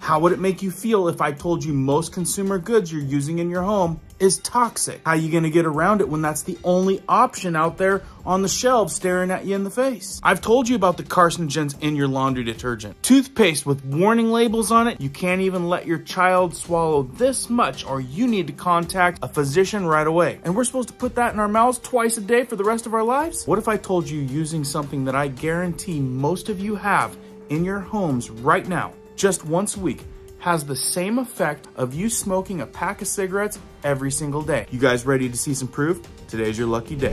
How would it make you feel if I told you most consumer goods you're using in your home is toxic? How are you gonna get around it when that's the only option out there on the shelves staring at you in the face? I've told you about the carcinogens in your laundry detergent. Toothpaste with warning labels on it, you can't even let your child swallow this much or you need to contact a physician right away. And we're supposed to put that in our mouths twice a day for the rest of our lives? What if I told you using something that I guarantee most of you have in your homes right now, just once a week, has the same effect of you smoking a pack of cigarettes every single day? You guys ready to see some proof? Today's your lucky day.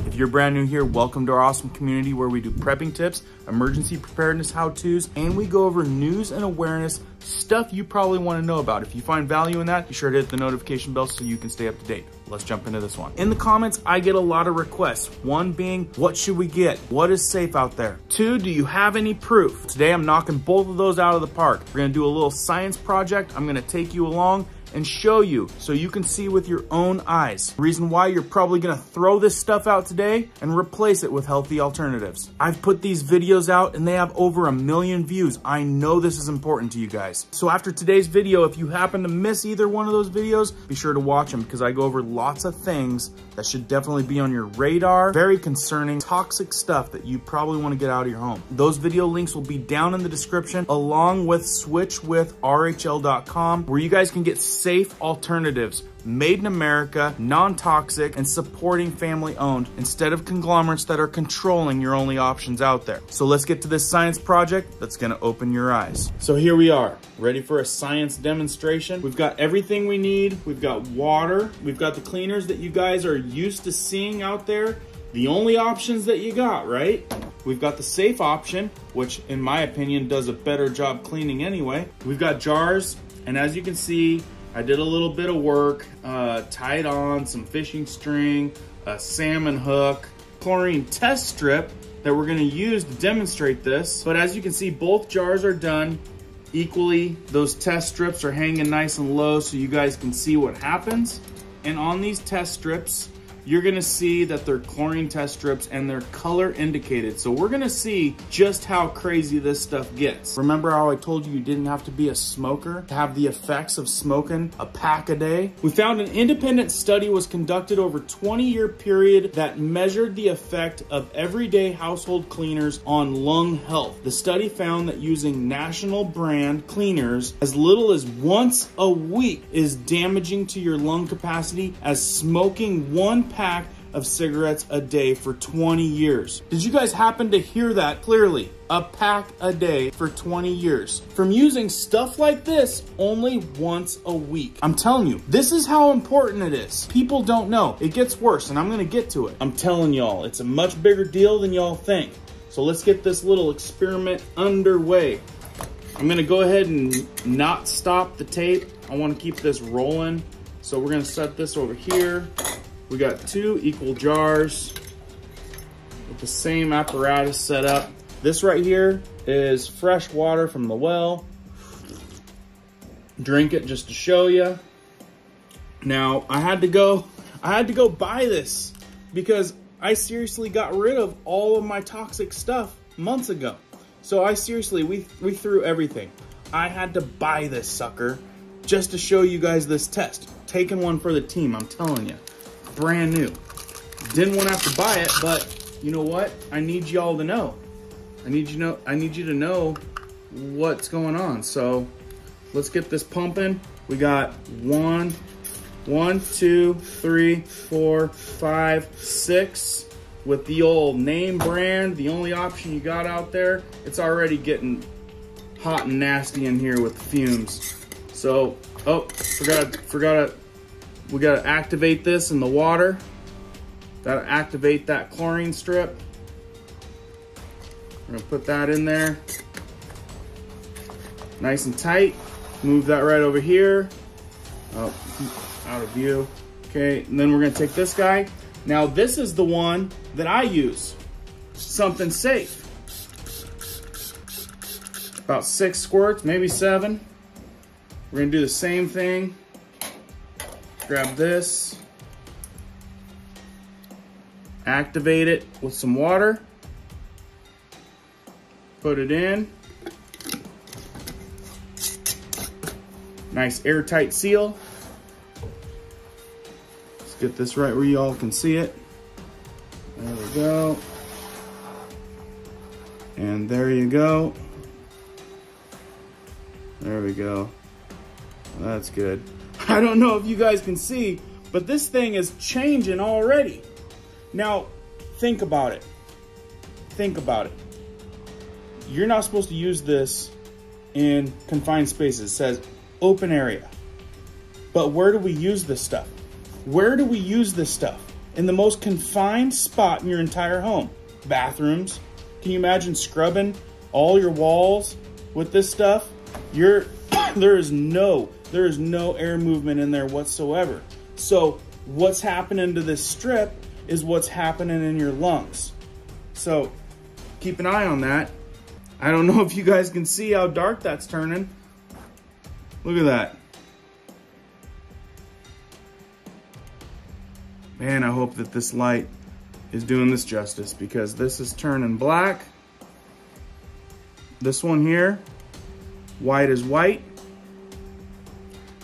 If you're brand new here, welcome to our awesome community where we do prepping tips, emergency preparedness how-tos, and we go over news and awareness, stuff you probably want to know about. If you find value in that, be sure to hit the notification bell so you can stay up to date. Let's jump into this one. In the comments, I get a lot of requests. One being, what should we get? What is safe out there? Two, do you have any proof? Today, I'm knocking both of those out of the park. We're gonna do a little science project. I'm gonna take you along and show you so you can see with your own eyes. The reason why you're probably gonna throw this stuff out today and replace it with healthy alternatives. I've put these videos out and they have over 1 million views. I know this is important to you guys. So after today's video, if you happen to miss either one of those videos, be sure to watch them because I go over lots of things that should definitely be on your radar. Very concerning, toxic stuff that you probably wanna get out of your home. Those video links will be down in the description along with switchwithrhl.com where you guys can get safe alternatives made in America, non-toxic, and supporting family-owned instead of conglomerates that are controlling your only options out there. So let's get to this science project that's gonna open your eyes. So here we are, ready for a science demonstration. We've got everything we need. We've got water. We've got the cleaners that you guys are used to seeing out there. The only options that you got, right? We've got the safe option, which in my opinion does a better job cleaning anyway. We've got jars, and as you can see, I did a little bit of work, tied on some fishing string, a salmon hook, chlorine test strip that we're gonna use to demonstrate this. But as you can see, both jars are done equally. Those test strips are hanging nice and low so you guys can see what happens. And on these test strips, you're gonna see that they're chlorine test strips and they're color indicated. So we're gonna see just how crazy this stuff gets. Remember how I told you you didn't have to be a smoker to have the effects of smoking a pack a day? We found an independent study was conducted over a 20-year period that measured the effect of everyday household cleaners on lung health. The study found that using national brand cleaners as little as once a week is damaging to your lung capacity as smoking one pack of cigarettes a day for 20 years. Did you guys happen to hear that clearly? A pack a day for 20 years. From using stuff like this only once a week. I'm telling you, this is how important it is. People don't know. It gets worse, and I'm gonna get to it. I'm telling y'all, it's a much bigger deal than y'all think. So let's get this little experiment underway. I'm gonna go ahead and not stop the tape. I wanna keep this rolling. So we're gonna set this over here. We got 2 equal jars with the same apparatus set up. This right here is fresh water from the well. Drink it just to show you. Now, I had to go buy this because I seriously got rid of all of my toxic stuff months ago. So we threw everything. I had to buy this sucker just to show you guys this test. Taking one for the team, I'm telling you. Brand new. Didn't want to have to buy it, but you know what? I need y'all to know. I need you to know what's going on. So let's get this pumping. We got 1, 2, 3, 4, 5, 6 with the old name brand. The only option you got out there. It's already getting hot and nasty in here with the fumes. So, oh, we gotta activate this in the water. Gotta activate that chlorine strip. We're gonna put that in there. Nice and tight. Move that right over here. Oh, out of view. Okay, and then we're gonna take this guy. Now this is the one that I use. Something safe. About 6 squirts, maybe 7. We're gonna do the same thing. Grab this, activate it with some water. Put it in. Nice airtight seal. Let's get this right where you all can see it. There we go. And there you go. There we go. That's good. I don't know if you guys can see, but this thing is changing already. Now, think about it. Think about it. You're not supposed to use this in confined spaces. It says open area. But where do we use this stuff? Where do we use this stuff? In the most confined spot in your entire home. Bathrooms. Can you imagine scrubbing all your walls with this stuff? There is no air movement in there whatsoever. So what's happening to this strip is what's happening in your lungs. So keep an eye on that. I don't know if you guys can see how dark that's turning. Look at that. Man, I hope that this light is doing this justice, because this is turning black. This one here, white is white.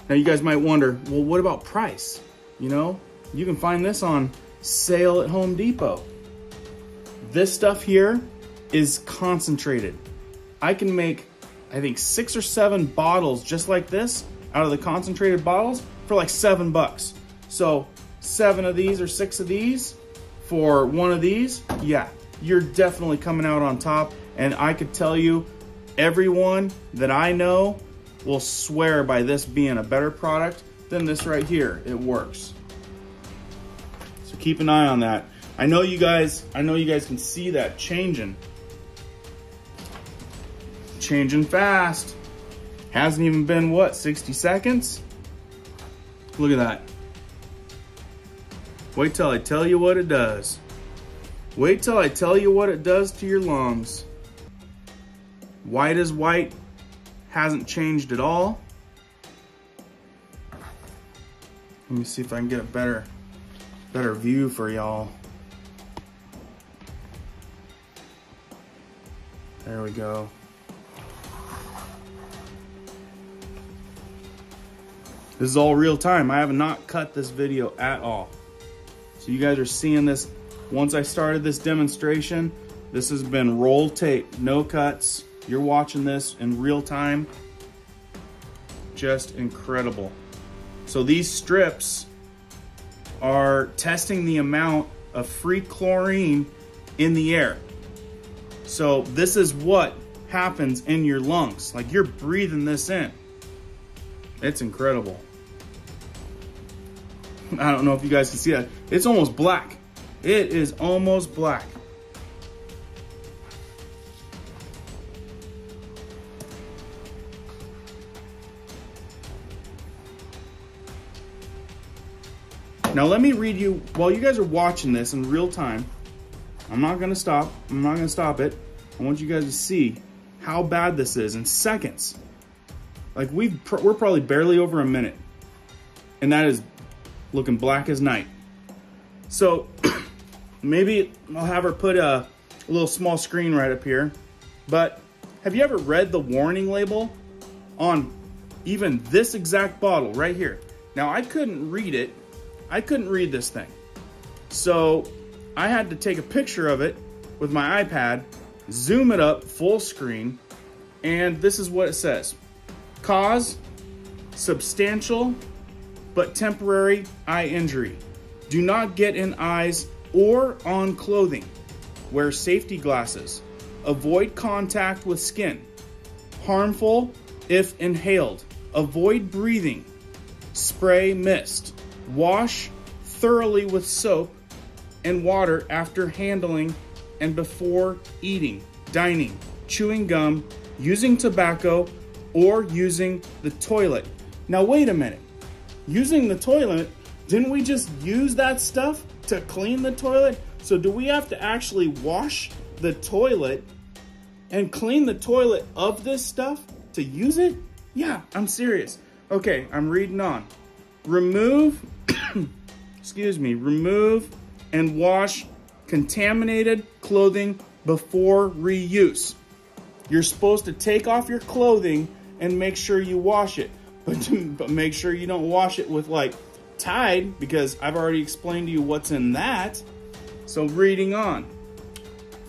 Now you guys might wonder, well, what about price? You know, you can find this on sale at Home Depot. This stuff here is concentrated. I can make, I think, 6 or 7 bottles just like this out of the concentrated bottles for like $7. So 7 of these or 6 of these for one of these, yeah, you're definitely coming out on top. And I could tell you, everyone that I know will swear by this being a better product than this right here. It works. So keep an eye on that. I know you guys can see that changing fast. Hasn't even been, what, 60 seconds? Look at that. Wait till I tell you what it does. Wait till I tell you what it does to your lungs. White is white, hasn't changed at all. Let me see if I can get a better view for y'all. There we go. This is all real time. I have not cut this video at all. So you guys are seeing this. Once I started this demonstration, this has been roll tape, no cuts. You're watching this in real time. Just incredible. So these strips are testing the amount of free chlorine in the air. So this is what happens in your lungs. Like, you're breathing this in. It's incredible. I don't know if you guys can see that. It's almost black. It is almost black. Now let me read you, while you guys are watching this in real time, I'm not gonna stop it. I want you guys to see how bad this is in seconds. Like, we're probably barely over a minute, and that is looking black as night. So maybe I'll have her put a little small screen right up here. But have you ever read the warning label on even this exact bottle right here? Now, I couldn't read it. I couldn't read this thing. So I had to take a picture of it with my iPad, zoom it up full screen, and this is what it says. Cause substantial but temporary eye injury. Do not get in eyes or on clothing. Wear safety glasses. Avoid contact with skin. Harmful if inhaled. Avoid breathing. Spray mist. Wash thoroughly with soap and water after handling and before eating, dining, chewing gum, using tobacco, or using the toilet. Now wait a minute. Using the toilet, didn't we just use that stuff to clean the toilet? So do we have to actually wash the toilet and clean the toilet of this stuff to use it? Yeah, I'm serious. Okay, I'm reading on. Remove, remove and wash contaminated clothing before reuse. You're supposed to take off your clothing and make sure you wash it. But make sure you don't wash it with like Tide, because I've already explained to you what's in that. So reading on.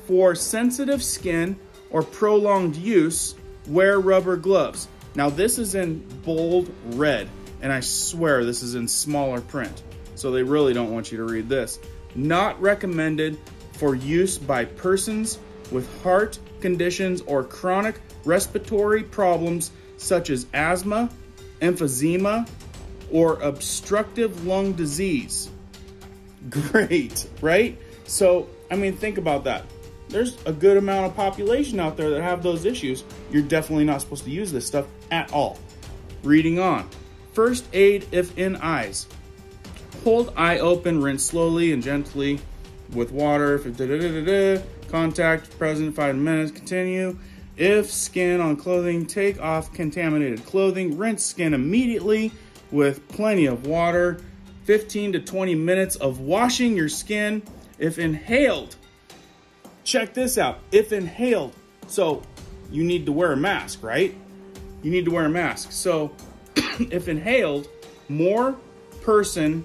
For sensitive skin or prolonged use, wear rubber gloves. Now this is in bold red, and I swear this is in smaller print. So they really don't want you to read this. Not recommended for use by persons with heart conditions or chronic respiratory problems such as asthma, emphysema, or obstructive lung disease. Great, right? So, I mean, think about that. There's a good amount of population out there that have those issues. You're definitely not supposed to use this stuff at all. Reading on. First aid if in eyes. Hold eye open, rinse slowly and gently with water. Contact present 5 minutes, continue. If skin on clothing, take off contaminated clothing. Rinse skin immediately with plenty of water. 15 to 20 minutes of washing your skin. If inhaled, check this out. If inhaled, so you need to wear a mask, right? You need to wear a mask. So if inhaled, move person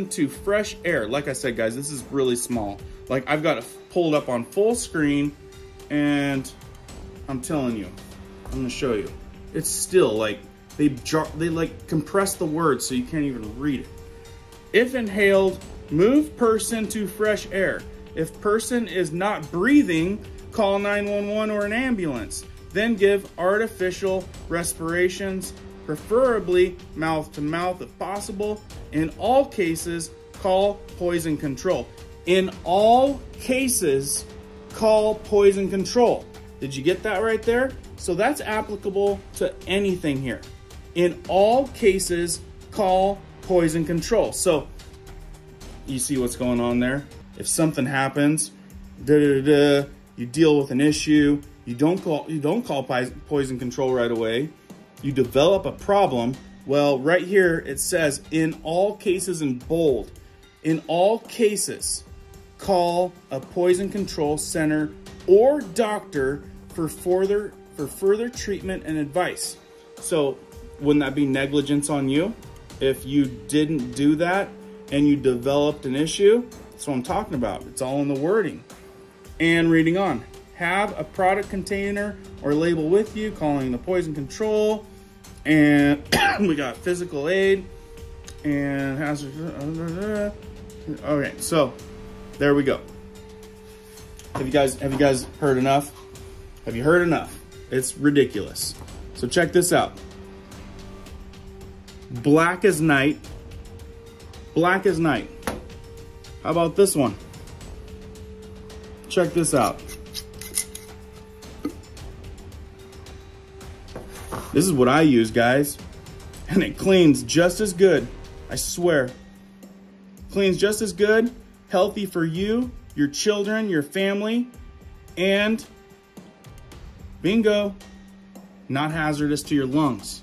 to fresh air. Like I said, guys, this is really small. Like I've got it pulled up on full screen, and I'm telling you, I'm gonna show you. It's still like, they like compress the words so you can't even read it. If inhaled, move person to fresh air. If person is not breathing, call 911 or an ambulance. Then give artificial respirations, preferably mouth to mouth if possible. In all cases, call poison control. In all cases, call poison control. Did you get that right there? So that's applicable to anything here. In all cases, call poison control. So you see what's going on there? If something happens, you deal with an issue, you don't call poison control right away. You develop a problem. Well, right here it says in all cases in bold. In all cases, call a poison control center or doctor for further treatment and advice. So wouldn't that be negligence on you if you didn't do that and you developed an issue? That's what I'm talking about. It's all in the wording. And reading on. Have a product container or label with you, calling the poison control. And we got physical aid and hazard. Okay, so there we go. Have you guys heard enough? Have you heard enough? It's ridiculous. So check this out. Black as night. Black as night. How about this one? Check this out. This is what I use, guys. And it cleans just as good. I swear. Cleans just as good. Healthy for you, your children, your family. And bingo, not hazardous to your lungs.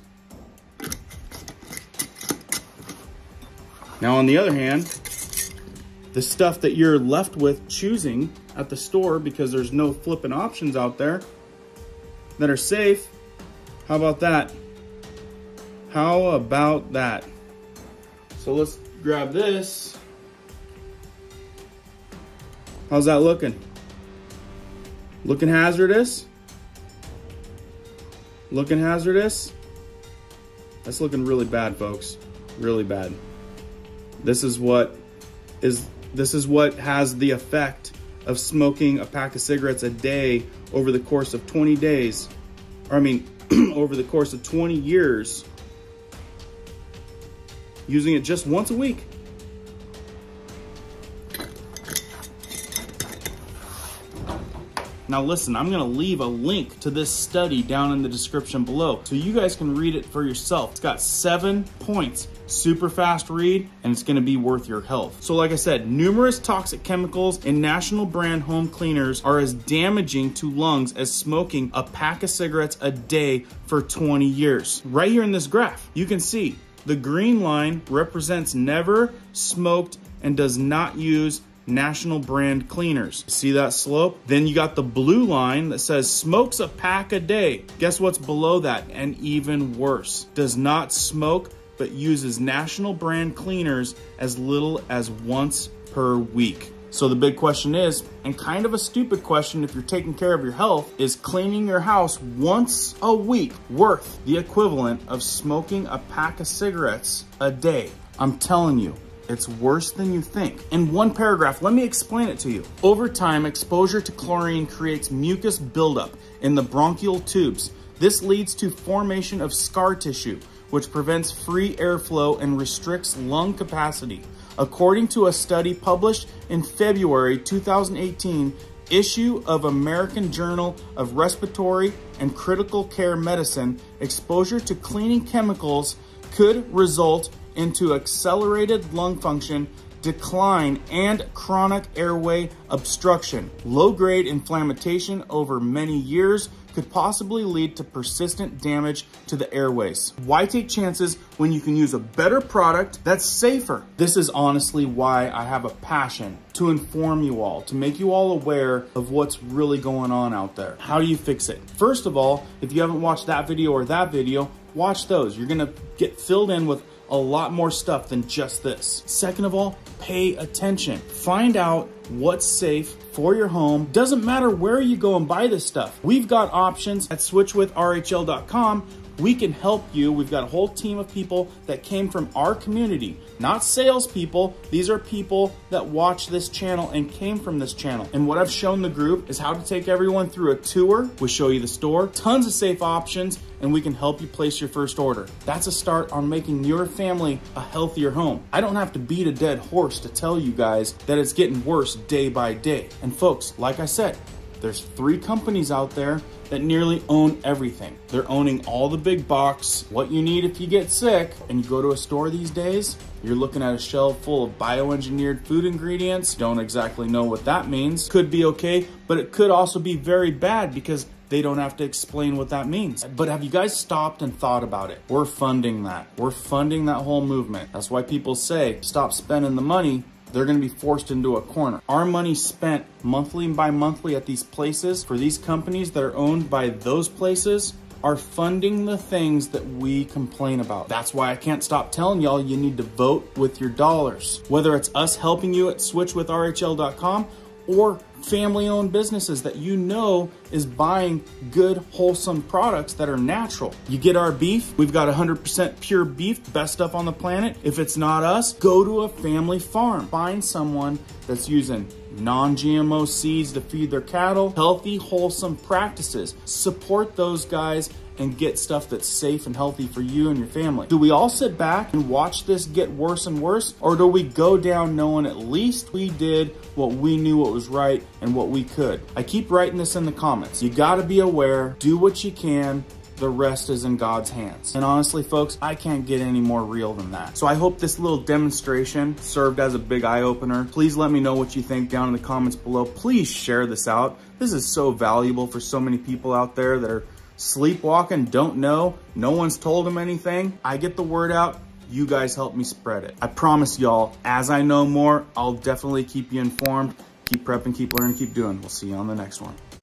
Now, on the other hand, the stuff that you're left with choosing at the store because there's no flipping options out there that are safe. How about that? How about that? So let's grab this. How's that looking? Looking hazardous? Looking hazardous? That's looking really bad, folks. Really bad. This is what has the effect of smoking a pack of cigarettes a day over the course of 20 days. Or I mean, over the course of 20 years, using it just once a week. Now listen, I'm gonna leave a link to this study down in the description below so you guys can read it for yourself. It's got 7 points, super fast read, and it's gonna be worth your health. So like I said, numerous toxic chemicals in national brand home cleaners are as damaging to lungs as smoking a pack of cigarettes a day for 20 years. Right here in this graph, you can see the green line represents never smoked and does not use national brand cleaners. See that slope? Then you got the blue line that says smokes a pack a day. Guess what's below that? And even worse, does not smoke but uses national brand cleaners as little as once per week. So the big question is, and kind of a stupid question if you're taking care of your health, is cleaning your house once a week worth the equivalent of smoking a pack of cigarettes a day? I'm telling you, it's worse than you think. In one paragraph, let me explain it to you. Over time, exposure to chlorine creates mucus buildup in the bronchial tubes. This leads to formation of scar tissue, which prevents free airflow and restricts lung capacity. According to a study published in February 2018 issue of American Journal of Respiratory and Critical Care Medicine, exposure to cleaning chemicals could result into accelerated lung function decline and chronic airway obstruction. Low-grade inflammation over many years could possibly lead to persistent damage to the airways. Why take chances when you can use a better product that's safer? This is honestly why I have a passion to inform you all, to make you all aware of what's really going on out there. How do you fix it? First of all, if you haven't watched that video or that video, watch those. You're gonna get filled in with a lot more stuff than just this. Second of all, pay attention. Find out what's safe for your home. Doesn't matter where you go and buy this stuff. We've got options at switchwithrhl.com. We can help you. We've got a whole team of people that came from our community, not salespeople. These are people that watch this channel and came from this channel. And what I've shown the group is how to take everyone through a tour. We show you the store, tons of safe options, and we can help you place your first order. That's a start on making your family a healthier home. I don't have to beat a dead horse to tell you guys that it's getting worse day by day. And folks, like I said, there's 3 companies out there that nearly own everything. They're owning all the big box, what you need if you get sick, and you go to a store these days, you're looking at a shelf full of bioengineered food ingredients. Don't exactly know what that means. Could be okay, but it could also be very bad because they don't have to explain what that means. But have you guys stopped and thought about it? We're funding that. We're funding that whole movement. That's why people say, stop spending the money. They're gonna be forced into a corner. Our money spent monthly and bi-monthly at these places for these companies that are owned by those places are funding the things that we complain about. That's why I can't stop telling y'all you need to vote with your dollars. Whether it's us helping you at switchwithrhl.com or family-owned businesses that you know is buying good, wholesome products that are natural. You get our beef, we've got 100% pure beef, best stuff on the planet. If it's not us, go to a family farm. Find someone that's using non-GMO seeds to feed their cattle, healthy, wholesome practices. Support those guys and get stuff that's safe and healthy for you and your family. Do we all sit back and watch this get worse and worse? Or do we go down knowing at least we did what we knew what was right and what we could? I keep writing this in the comments. You gotta be aware, do what you can, the rest is in God's hands. And honestly, folks, I can't get any more real than that. So I hope this little demonstration served as a big eye-opener. Please let me know what you think down in the comments below. Please share this out. This is so valuable for so many people out there that are sleepwalking, don't know, no one's told them anything. I get the word out, you guys help me spread it. I promise y'all, as I know more, I'll definitely keep you informed. Keep prepping, keep learning, keep doing. We'll see you on the next one.